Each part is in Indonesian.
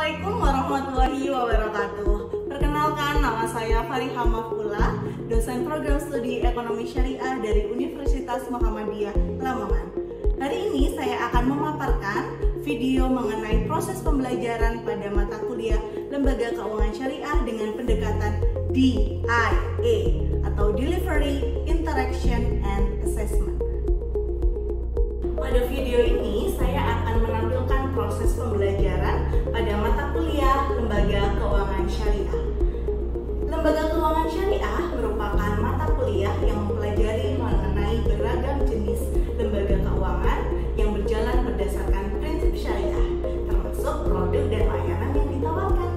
Assalamualaikum warahmatullahi wabarakatuh. Perkenalkan, nama saya Fariha Mafula, dosen program studi Ekonomi Syariah dari Universitas Muhammadiyah Lamongan. Hari ini saya akan memaparkan video mengenai proses pembelajaran pada mata kuliah Lembaga Keuangan Syariah dengan pendekatan DIA atau Delivery, Interaction, and Assessment. Pada video ini saya akan menampilkan proses pembelajaran pada mata kuliah Lembaga Keuangan Syariah. Lembaga Keuangan Syariah merupakan mata kuliah yang mempelajari mengenai beragam jenis lembaga keuangan yang berjalan berdasarkan prinsip syariah, termasuk produk dan layanan yang ditawarkan.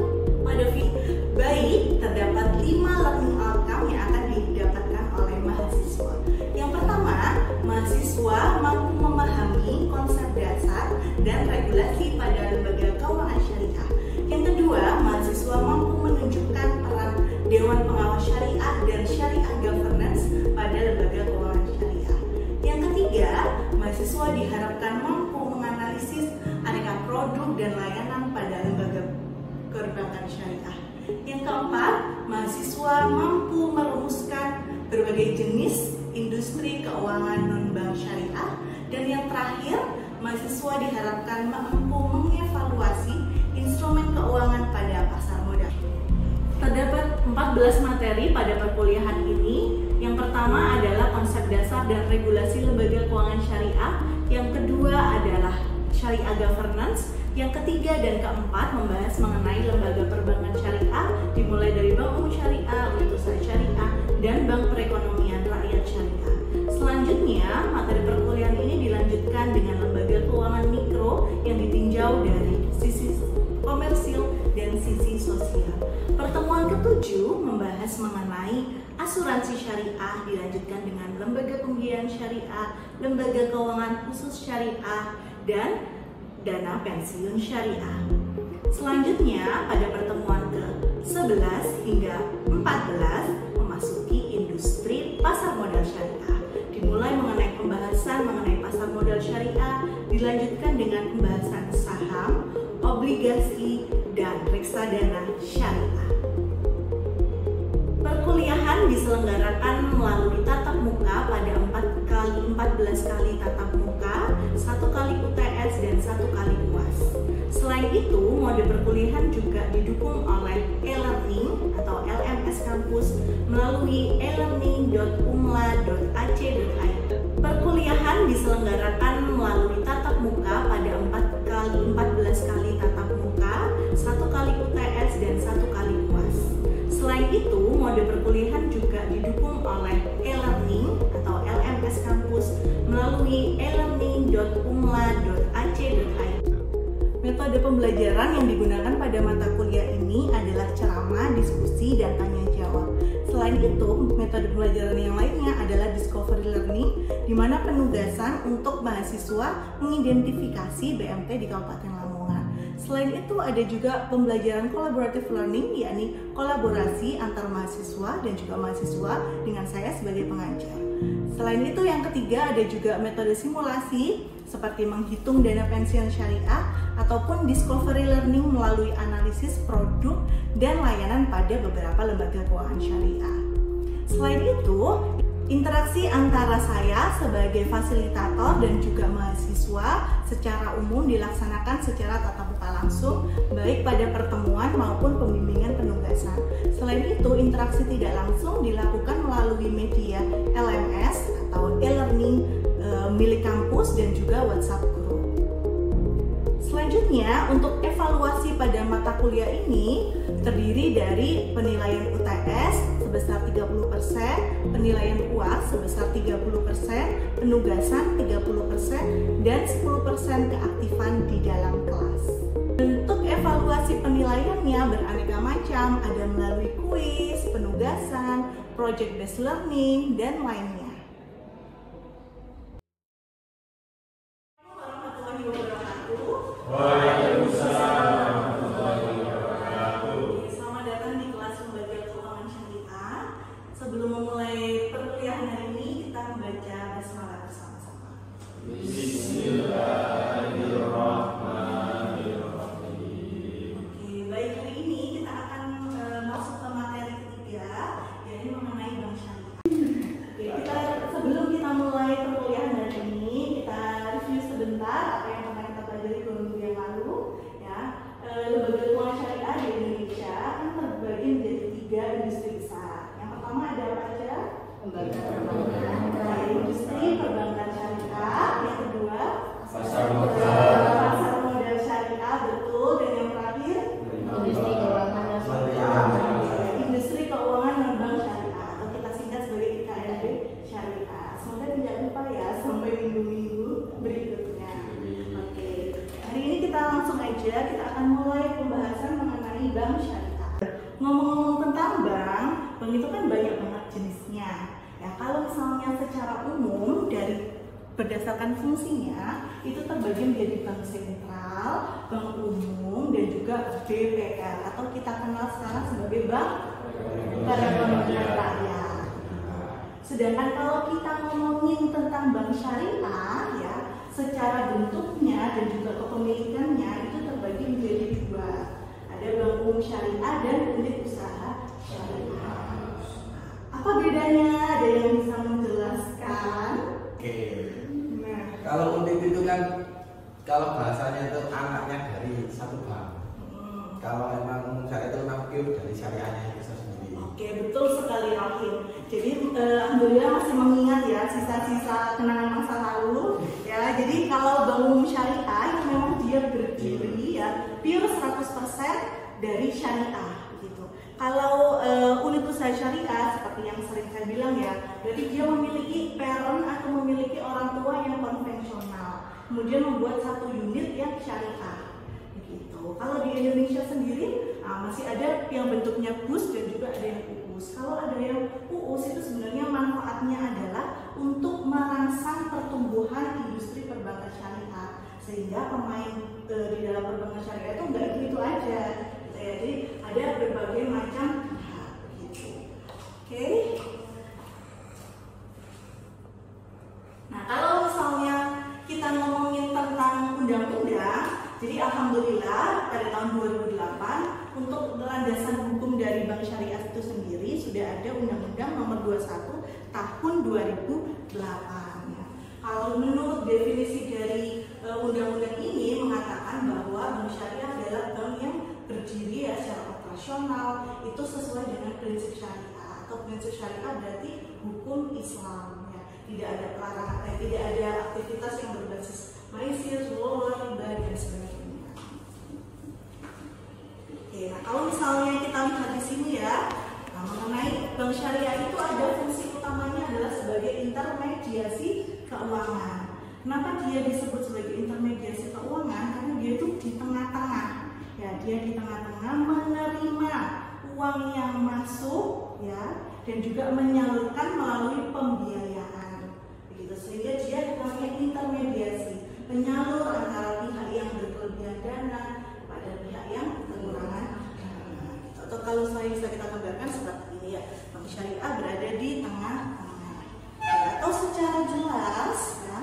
Pada video baik terdapat 5 learning outcome yang akan didapatkan oleh mahasiswa. Yang pertama, mahasiswa mampu memahami konsep dasar dan regulasi pada lembaga keuangan syariah. Yang kedua, mahasiswa mampu menunjukkan peran Dewan Pengawas Syariah dan Syariah Governance pada lembaga keuangan syariah. Yang ketiga, mahasiswa diharapkan mampu menganalisis aneka produk dan layanan pada lembaga perbankan syariah. Yang keempat, mahasiswa mampu merumuskan berbagai jenis industri keuangan non-bank syariah. Dan yang terakhir, mahasiswa diharapkan mampu mengevaluasi instrumen keuangan pada pasar modal. Terdapat 14 materi pada perkuliahan ini. Yang pertama adalah konsep dasar dan regulasi lembaga keuangan syariah. Yang kedua adalah Syariah Governance. Yang ketiga dan keempat membahas mengenai lembaga perbankan syariah, dimulai dari Bank Umum Syariah, Unitusan Syariah, dan Bank Perekonomian Rakyat Syariah. Selanjutnya, materi perkuliahan ini dilanjutkan dengan lembaga keuangan mikro yang ditinjau dari sisi komersil dan sisi sosial. Pertemuan ketujuh membahas mengenai asuransi syariah, dilanjutkan dengan lembaga pembiayaan syariah, lembaga keuangan khusus syariah, dan dana pensiun syariah. Selanjutnya, pada pertemuan ke-11 hingga 14 memasuki industri pasar modal syariah. Dimulai mengenai pembahasan mengenai pasar modal syariah, dilanjutkan dengan pembahasan saham, obligasi, dan reksadana syariah. Perkuliahan diselenggarakan melalui tatap muka pada 14 kali tatap muka, 1 kali UTS, dan 1 kali UAS. Selain itu, mode perkuliahan juga didukung oleh e-learning atau LMS Kampus melalui elearning.umla.ac.id. Perkuliahan diselenggarakan melalui tatap muka pada 14 kali tatap muka, 1 kali UTS, dan 1 kali UAS. Selain itu, mode perkuliahan juga didukung oleh e-learning atau LMS Kampus melalui elearning.umla.ac.id. Metode pembelajaran yang digunakan pada mata kuliah ini adalah ceramah, diskusi, dan tanya jawab. Selain itu, metode pembelajaran yang lainnya adalah discovery learning, di mana penugasan untuk mahasiswa mengidentifikasi BMT di Kabupaten Lamongan. Selain itu, ada juga pembelajaran collaborative learning, yakni kolaborasi antar mahasiswa dan juga mahasiswa dengan saya sebagai pengajar. Selain itu, yang ketiga ada juga metode simulasi seperti menghitung dana pensiun syariah ataupun discovery learning melalui analisis produk dan layanan pada beberapa lembaga keuangan syariah. Selain itu, interaksi antara saya sebagai fasilitator dan juga mahasiswa secara umum dilaksanakan secara tatap muka langsung, baik pada pertemuan maupun pembimbingan penugasan. Selain itu, interaksi tidak langsung dilakukan melalui media LMS atau e-learning milik kampus dan juga WhatsApp group. Selanjutnya, untuk evaluasi pada mata kuliah ini terdiri dari penilaian UTS sebesar 30%, penilaian UAS sebesar 30%, penugasan 30%, dan 10% keaktifan di dalam kelas. Bentuk evaluasi penilaiannya beraneka macam, ada melalui kuis, penugasan, project based learning, dan lainnya. Waalaikumsalam. Selamat datang di kelas Lembaga Keuangan Syariah. Sebelum memulai perkuliahan hari ini, kita membaca basmalah bersama-sama. Bismillahirrahmanirrahim. Oke, saja kita akan mulai pembahasan mengenai bank syariah. Ngomong-ngomong tentang bank itu kan banyak banget jenisnya. Ya, kalau misalnya secara umum dari berdasarkan fungsinya itu terbagi menjadi bank sentral, bank umum, dan juga BPR atau kita kenal sekarang sebagai bank perekonomian rakyat. Sedangkan kalau kita ngomongin tentang bank syariah, ya secara bentuknya dan juga kepemilikannya itu terbagi menjadi dua. Ada bank umum syariah dan unit usaha syariah. Apa bedanya? Ada yang bisa menjelaskan? Oke. Kalau unit itu kan, kalau bahasanya itu anaknya dari satu bank. Kalau emang syariah itu memang pure dari syariahnya itu sendiri. Oke, betul sekali Rahim. Jadi alhamdulillah masih mengingat ya sisa-sisa kenangan masa lalu. Ya, jadi kalau bank umum syariah itu memang dia berdiri ya pure 100% dari syariah gitu. Kalau unit usaha syariah seperti yang sering saya bilang ya, berarti dia memiliki parent atau memiliki orang tua yang konvensional, kemudian membuat satu unit yang syariah. Begitu. Kalau di Indonesia sendiri masih ada yang bentuknya BUS dan juga ada yang UUS. Kalau ada yang UUS itu sebenarnya manfaatnya adalah untuk merangsang pertumbuhan industri perbankan syariah, sehingga pemain di dalam perbankan syariah itu nggak gitu aja. Jadi ada berbagai macam pihak gitu. Oke. Nah, kalau misalnya kita ngomongin tentang undang-undang, jadi alhamdulillah pada tahun 2008 untuk landasan hukum dari bank syariah itu sendiri sudah ada Undang-Undang Nomor 21 Tahun 2008. Ya. Kalau menurut definisi dari undang-undang ini mengatakan bahwa bank syariah adalah bank yang berdiri ya secara operasional itu sesuai dengan prinsip syariah, atau prinsip syariah berarti hukum Islam ya. Tidak ada pelarangan, tidak ada aktivitas yang berbasis maisir, zulolah, riba dan sebagainya. Oke, nah kalau misalnya kita lihat di sini ya, mengenai bank syariah itu ada fungsi utamanya adalah sebagai intermediasi keuangan. Kenapa dia disebut sebagai intermediasi keuangan? Karena dia itu di tengah-tengah. Ya, dia di tengah-tengah menerima uang yang masuk ya dan juga menyalurkan melalui pembiayaan. Begitu, sehingga dia namanya intermediasi, penyalur antara pihak yang berkelebihan dana pada pihak yang kekurangan dana. Atau kalau saya bisa kita gambarkan seperti ini ya, bank syariah berada di tengah-tengah. Ya, atau secara jelas ya,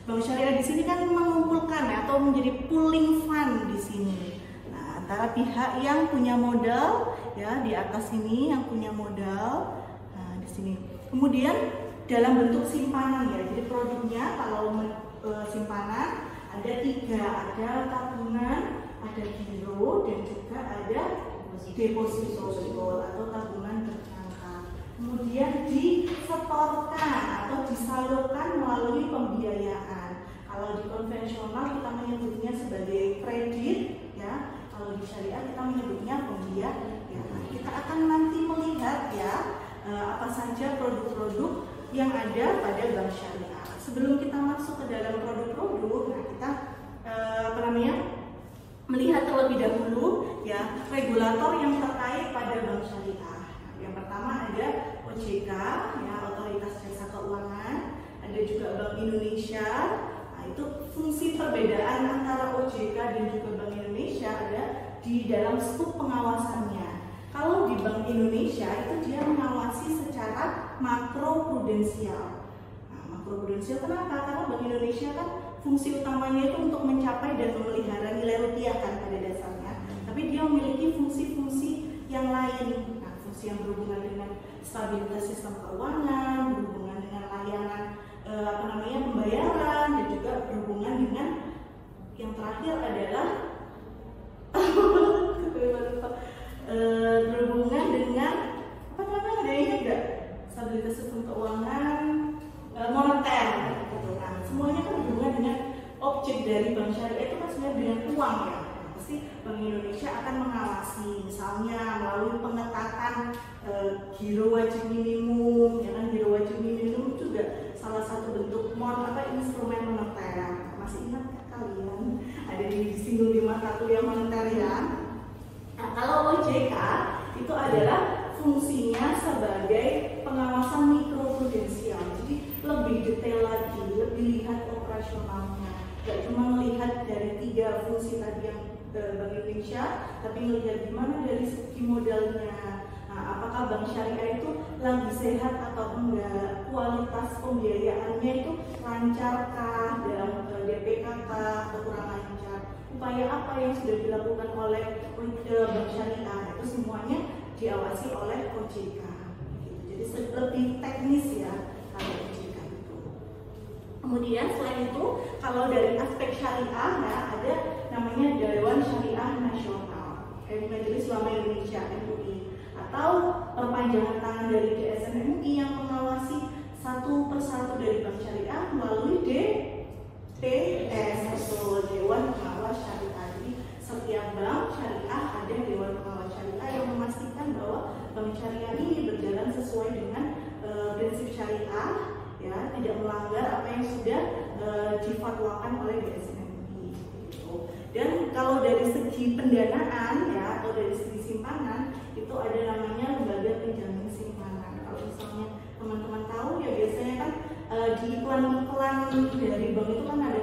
bank syariah di sini kan mengumpulkan ya, atau menjadi pooling fund di sini. Nah, antara pihak yang punya modal ya di atas ini yang punya modal, nah di sini. Kemudian dalam bentuk simpanan ya. Jadi produknya kalau simpanan ada tiga, ada tabungan, ada giro, dan juga ada deposito atau tabungan berjangka. Kemudian disetorkan atau disalurkan melalui pembiayaan. Kalau di konvensional kita menyebutnya sebagai kredit ya. Kalau di syariah kita menyebutnya pembiayaan. Kita akan nanti melihat ya apa saja produk-produk yang ada pada bank syariah. Sebelum kita masuk ke dalam produk-produk, nah kita melihat terlebih dahulu ya regulator yang terkait pada bank syariah. Yang pertama ada OJK ya, Otoritas Jasa Keuangan, ada juga Bank Indonesia. Nah, itu fungsi perbedaan antara OJK dan juga Bank Indonesia ada di dalam skup pengawasannya. Kalau di Bank Indonesia itu dia mengawasi secara makroprudensial. Nah, makroprudensial kenapa? Karena Bank Indonesia kan fungsi utamanya itu untuk mencapai dan memelihara nilai rupiah kan pada dasarnya. Tapi dia memiliki fungsi-fungsi yang lain. Nah, fungsi yang berhubungan dengan stabilitas sistem keuangan, berhubungan dengan layanan pembayaran, dan juga berhubungan dengan yang terakhir adalah berhubungan dengan apa namanya, ada ingat nggak? Stabilitas sistem keuangan moneter. Nah, semuanya kan berhubungan dengan objek dari bank syariah itu kan sebenarnya dengan uang ya. Pasti Bank Indonesia akan mengawasi, misalnya melalui pengetatan giro wajib minimum, ya kan, giro wajib minimum juga salah satu bentuk instrumen moneter. Masih ingat nggak? kalian ada disinggung di mata kuliah moneter ya. Nah, kalau OJK itu adalah fungsinya sebagai pengawasan mikroprudensial, jadi lebih detail lagi, lebih lihat operasionalnya, gak cuma melihat dari 3 fungsi tadi yang Bank Indonesia, tapi melihat gimana dari segi modalnya. Nah, apakah bank syariah itu lagi sehat atau enggak, kualitas pembiayaannya itu lancarkah dalam DPK atau kurang lancar, upaya apa yang sudah dilakukan oleh bank syariah, itu semuanya diawasi oleh OJK. Jadi lebih teknis ya kalau OJK itu. Kemudian selain itu, kalau dari aspek syariah ya, ada namanya Dewan Syariah Nasional, Majelis Ulama Indonesia (MUI), atau perpanjangan tangan dari DSN MUI yang mengawasi satu persatu dari bank syariah melalui DPS atau Dewan Pengawas Syariah. Jadi setiap bank syariah ada Dewan Pengawas Syariah yang memastikan bahwa bank syariah ini berjalan sesuai dengan prinsip syariah, ya, tidak melanggar apa yang sudah difatwakan oleh DSN MUI. Dan kalau dari segi pendanaan ya, atau dari segi simpanan, itu ada namanya lembaga penjamin simpanan. Kalau misalnya teman-teman tahu ya, biasanya kan di iklan-iklan dari bank itu kan ada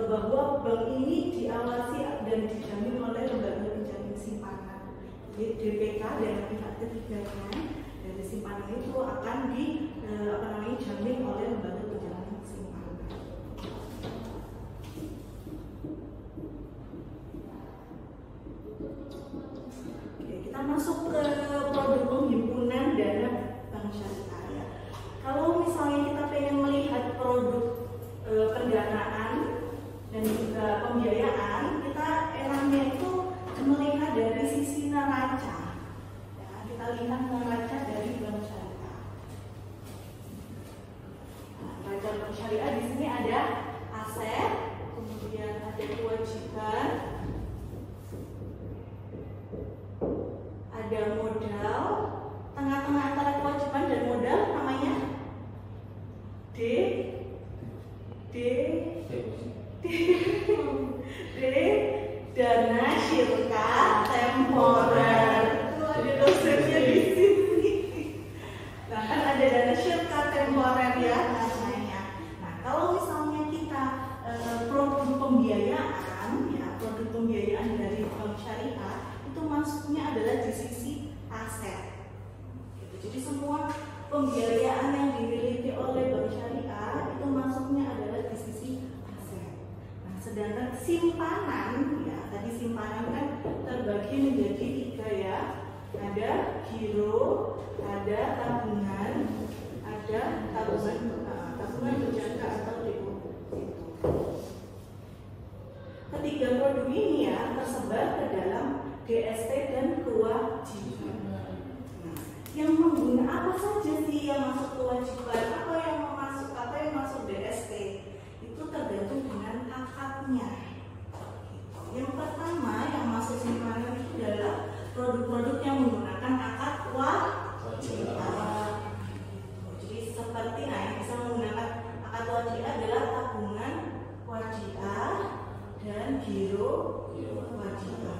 bahwa bank ini diawasi dan dijamin oleh lembaga penjamin simpanan. Jadi DPK dan pihak ketiganya dari simpanan itu akan dijamin oleh lembaga penjamin simpanan. Kita masuk ke produk penghimpunan dana bank syariah ya. Kalau misalnya kita pengen melihat produk pendanaan dan juga pembiayaan, kita enaknya itu melihat dari sisi neraca. Ya, kita lihat neraca dari bank syariah. Nah, neraca bank syariah di sini ada aset, kemudian ada kewajiban, ada modal, tengah-tengah antara kewajiban dan modal namanya dana syirka temporer. Itu ada dosennya di sini. Nah, kan ada dana syirka temporer ya namanya. Nah, kalau misalnya kita produk pembiayaan ya, produk pembiayaan dari bank syariah itu masuknya adalah di sisi aset. Jadi semua pembiayaan yang dimiliki oleh bank syariah itu masuknya adalah di sisi aset. Nah, sedangkan simpanan ya, tadi simpanan kan terbagi menjadi 3 ya. Ada giro, ada tabungan, ada tabungan berjangka atau deposito. Ketiga produk ini ya tersebar ke dalam DST dan kewajiban. Nah, yang menggunakan apa saja sih yang masuk kewajiban, apa yang masuk DST, itu tergantung dengan akadnya. Yang pertama yang masuk simpanan itu adalah produk-produk yang menggunakan akad wajiah. Jadi seperti yang bisa menggunakan akad wajiah adalah tabungan wajiah dan giro wajiah.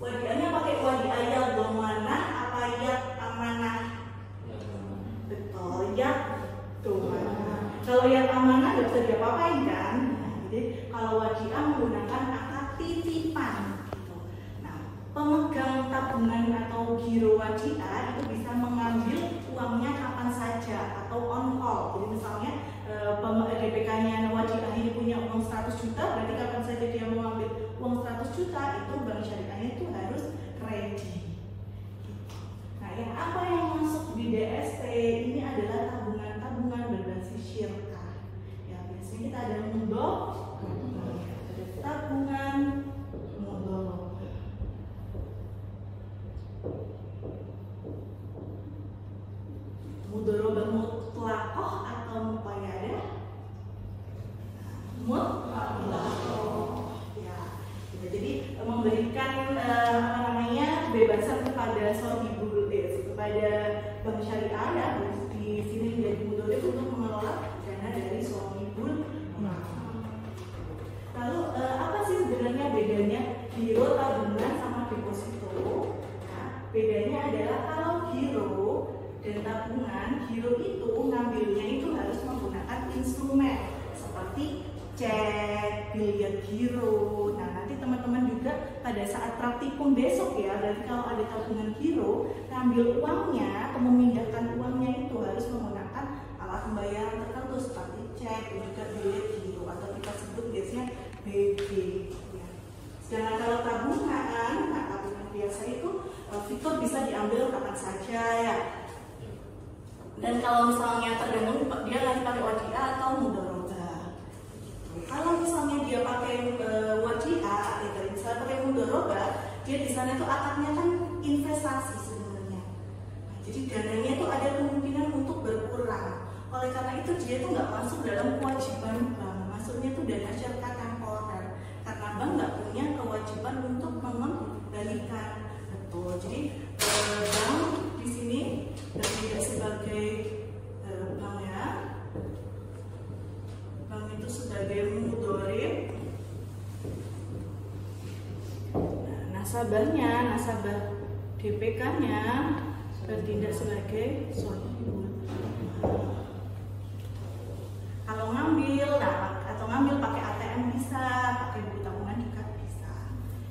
Wadiahnya pakai wadiah yang domanah apa ya amanah? Betul ya domanah. Kalau yang amanah nggak bisa diapa-apain kan? Jadi kalau wadiah menggunakan akad titipan. Nah, pemegang tabungan atau giro wadiah itu bisa mengambil uangnya kapan saja atau on call. Jadi misalnya DPK-nya wadiah ini punya uang 100 juta, berarti kapan saja dia mau ambil uang 100 juta itu bank syariahnya itu harus ready. Nah, yang apa yang masuk di DST ini adalah tabungan-tabungan berbasis syirka. Ya, biasanya kita ada mudok, ada tabungan mudok. Mudorobah mutlakoh atau muqayyadah? Mutlakoh. Ya, jadi memberikan bebasan kepada sohibul kepada bank syariah ya, di sini menjadi mudorib untuk mengelola dana dari sohibul. adalah kalau giro dan tabungan, giro itu ngambilnya itu harus menggunakan instrumen seperti cek, biliar giro. Nah, nanti teman-teman juga pada saat praktikum besok ya, berarti kalau ada tabungan giro, ngambil uangnya atau memindahkan uangnya itu harus menggunakan alat pembayaran tertentu seperti cek dan juga biliar giro atau kita sebut biasanya BG. Ya. Sedangkan kalau tabungan, nah tabungan biasa itu fitur bisa diambil kapan saja ya. Dan kalau misalnya tergantung dia lagi pakai WDA atau mudoroba. Kalau misalnya dia pakai WDA, ya misalnya pakai mudoroba, dia di sana itu akadnya kan investasi sebenarnya. Nah, jadi dananya itu ada kemungkinan untuk berkurang. Oleh karena itu dia itu nggak masuk dalam kewajiban bank. Maksudnya itu dana syarikat temporer. Karena bank nggak punya kewajiban untuk mengembalikan. Betul. Jadi bank di sini tidak sebagai bank ya. Bank itu sebagai mudorib. Nah, nasabahnya, nasabah DPK-nya bertindak sebagai sohibul. Kalau ngambil, nah, atau ngambil pakai ATM bisa, pakai buku tabungan juga bisa.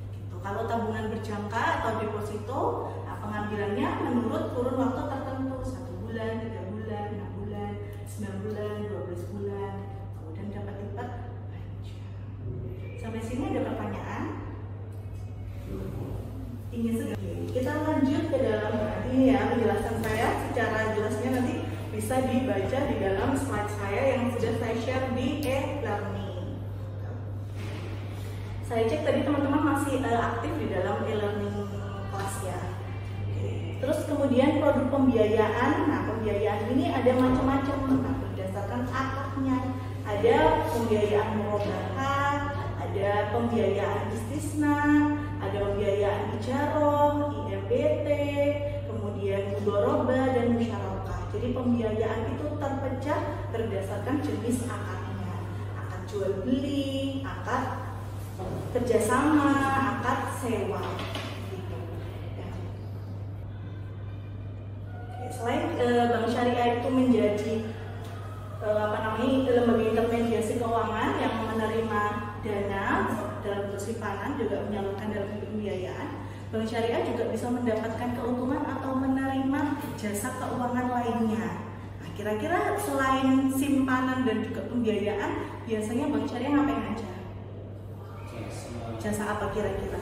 Gitu. Kalau tabungan berjangka atau deposito, nah, pengambilannya menurut kurun waktu tertentu, 1 bulan, 3 bulan, 6 bulan, 9 bulan, 12 bulan, kemudian dapat lipat panjang. Sampai sini ada pertanyaan? Ingin segera. Kita lanjut ke dalam ini ya, penjelasan saya secara jelasnya nanti bisa dibaca di dalam slide saya yang sudah saya share di e-learning. Saya cek tadi teman-teman masih aktif di dalam e-learning kelas ya. Terus kemudian produk pembiayaan. Nah, pembiayaan ini ada macam-macam berdasarkan akadnya. Ada pembiayaan murobahat, ada pembiayaan istisna, ada pembiayaan ijaroh, IMBT, kemudian mudoroba dan musyarakah. Jadi pembiayaan itu terpecah berdasarkan jenis akadnya. Akad jual beli, akad kerjasama, akad sewa. Gitu. Ya. Oke, selain bank syariah itu menjadi lembaga intermediasi keuangan yang menerima dana dalam bentuk simpanan juga menyalurkan dalam bentuk pembiayaan, bank syariah juga bisa mendapatkan keuntungan atau menerima jasa keuangan lainnya. Nah, kira-kira selain simpanan dan juga pembiayaan, biasanya bank syariah ngapain aja? Jasa apa kira-kira?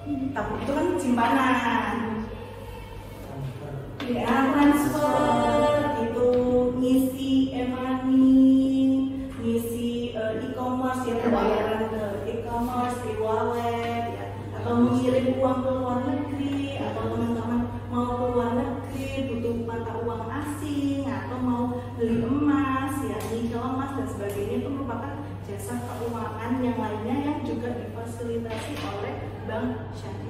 Tapi itu kan simpanan. Ya, transfer itu ngisi e-money, ngisi e-commerce ya, pembayaran ke e-commerce, e-wallet ya, atau mengirim uang ke luar negeri, atau teman-teman mau ke luar negeri butuh mata uang asing, atau mau beli emas ya, nikel emas dan sebagainya, itu merupakan jasa keuangan yang lainnya yang juga difasilitasi oleh bank syariah.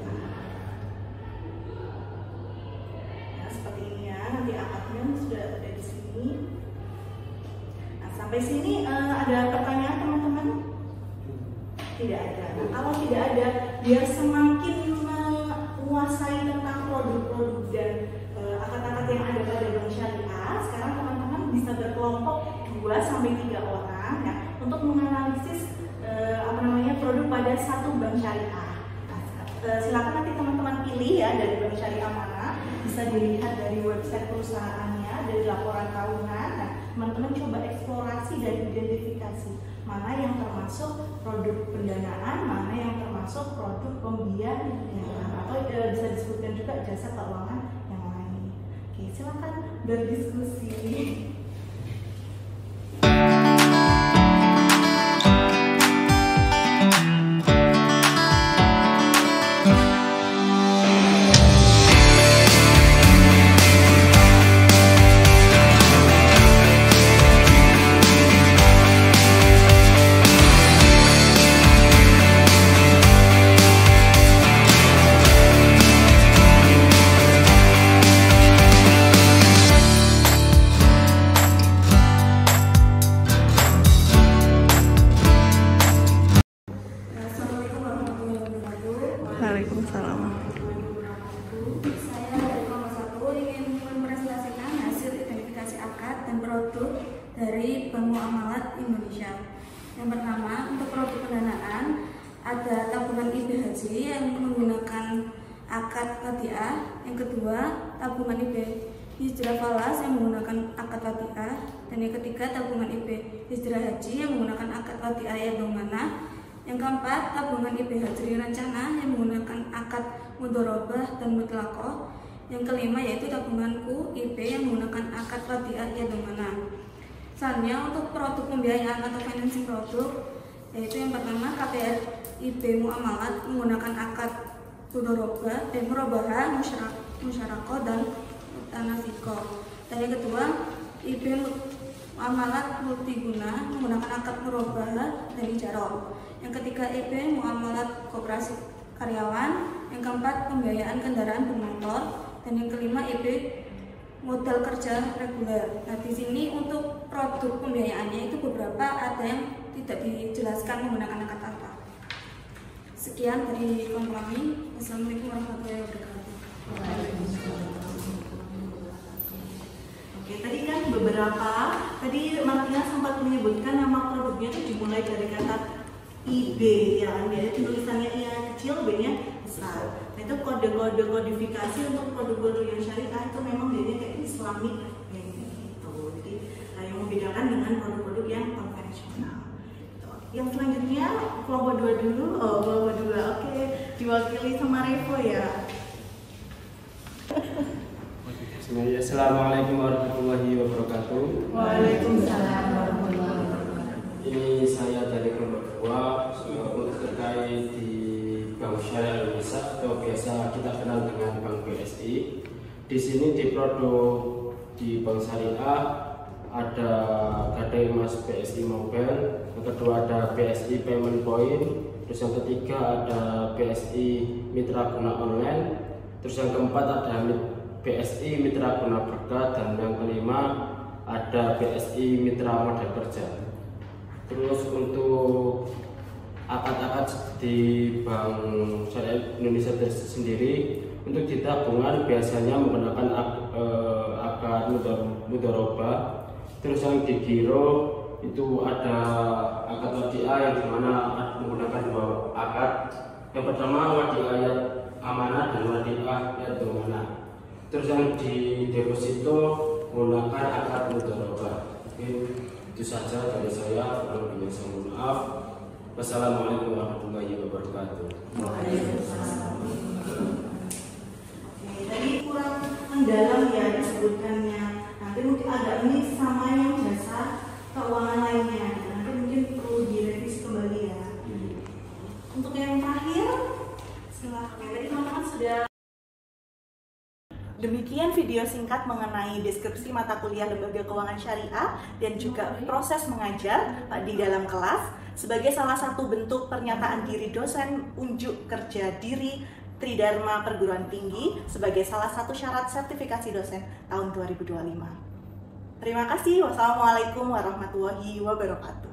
Seperti ini ya, nanti akadnya sudah ada di sini. Nah, sampai sini ada pertanyaan teman-teman? Tidak ada. Nah, kalau tidak ada, biar semakin menguasai tentang produk-produk dan akad-akad yang ada pada bank syariah, sekarang teman-teman bisa berkelompok 2-3 orang ya, untuk menganalisis produk pada satu bank syariah. Silakan nanti teman-teman pilih ya dari bank syariah mana, bisa dilihat dari website perusahaannya, dari laporan tahunan. Nah, teman-teman coba eksplorasi dan identifikasi mana yang termasuk produk pendanaan, mana yang termasuk produk pembiayaan, atau bisa disebutkan juga jasa keuangan yang lain. Oke, silakan berdiskusi. produk dari Bank Muamalat Indonesia. Yang pertama, untuk produk pendanaan ada tabungan IB Haji yang menggunakan akad wadiah. Yang kedua, tabungan IB Hijrah Falas yang menggunakan akad wadiah. Dan yang ketiga, tabungan IB Hijrah Haji yang menggunakan akad wadiah ya domana. Yang keempat, tabungan IB Haji Rencana yang menggunakan akad mudharabah dan mutlaqah. Yang kelima yaitu tabunganku IB yang menggunakan akad wadiah ya domana. Selanjutnya untuk produk pembiayaan atau financing produk, yaitu yang pertama KPR IB Muamalat menggunakan akad mudharabah dan murabahah musyarakah dan tanasiko. Dan yang kedua IB Muamalat multiguna menggunakan akad murabahah dan ijarah. Yang ketiga IB Muamalat koperasi karyawan. Yang keempat pembiayaan kendaraan bermotor. Dan yang kelima IB modal kerja reguler. Nah, di sini untuk produk pembiayaannya itu beberapa ada yang tidak dijelaskan menggunakan akad apa. Sekian dari kami. Wassalamualaikum warahmatullahi wabarakatuh. Oke, tadi kan tadi Martina sempat menyebutkan nama produknya itu dimulai dari kata IB ya kan, jadi tulisannya I kecil, B-nya besar. Nah, itu kode-kode kodifikasi untuk produk-produk yang syariah itu memang dia kayak Islamic kayak gitu. Jadi yang membedakan dengan produk-produk yang konvensional. Yang selanjutnya kelompok 2 dulu. Kelompok 2. Oke, diwakili sama Revo ya. Assalamualaikum warahmatullahi wabarakatuh. Waalaikumsalam warahmatullahi wabarakatuh. Ini saya dari kelompok 2 untuk terkait di Bank Syariah Indonesia atau biasa kita kenal dengan Bank BSI. Di sini di produk di Bank Syariah ada Gadai Emas BSI Mobile, yang kedua ada BSI Payment Point, terus yang ketiga ada BSI Mitra Guna Online, terus yang keempat ada BSI Mitra Guna Berkah, dan yang kelima ada BSI Mitra Modal Kerja. Terus untuk akad-akad di Bank Syariah Indonesia sendiri untuk di tabungan biasanya menggunakan akad mudharabah. Terus yang di giro itu ada akad wadiah yang dimana menggunakan 2 akad. Yang pertama wadiah ayat amanah dan wadiah ayat domana. Terus yang di deposito menggunakan akad mudharabah. Oke, itu saja dari saya. Kurang lebihnya saya mohon maaf. Wassalamualaikum warahmatullahi wabarakatuh. Waalaikumsalam. Oke, tadi kurang mendalam ya disebutkannya. Nanti mungkin agak mirip sama yang jasa keuangan lainnya. Nanti mungkin perlu direvisi kembali ya. Untuk yang terakhir, silahkan. Tadi teman-teman sudah. Demikian video singkat mengenai deskripsi mata kuliah Lembaga Keuangan Syariah dan juga proses mengajar di dalam kelas sebagai salah satu bentuk pernyataan diri dosen unjuk kerja diri Tridharma Perguruan Tinggi sebagai salah satu syarat sertifikasi dosen tahun 2025. Terima kasih. Wassalamualaikum warahmatullahi wabarakatuh.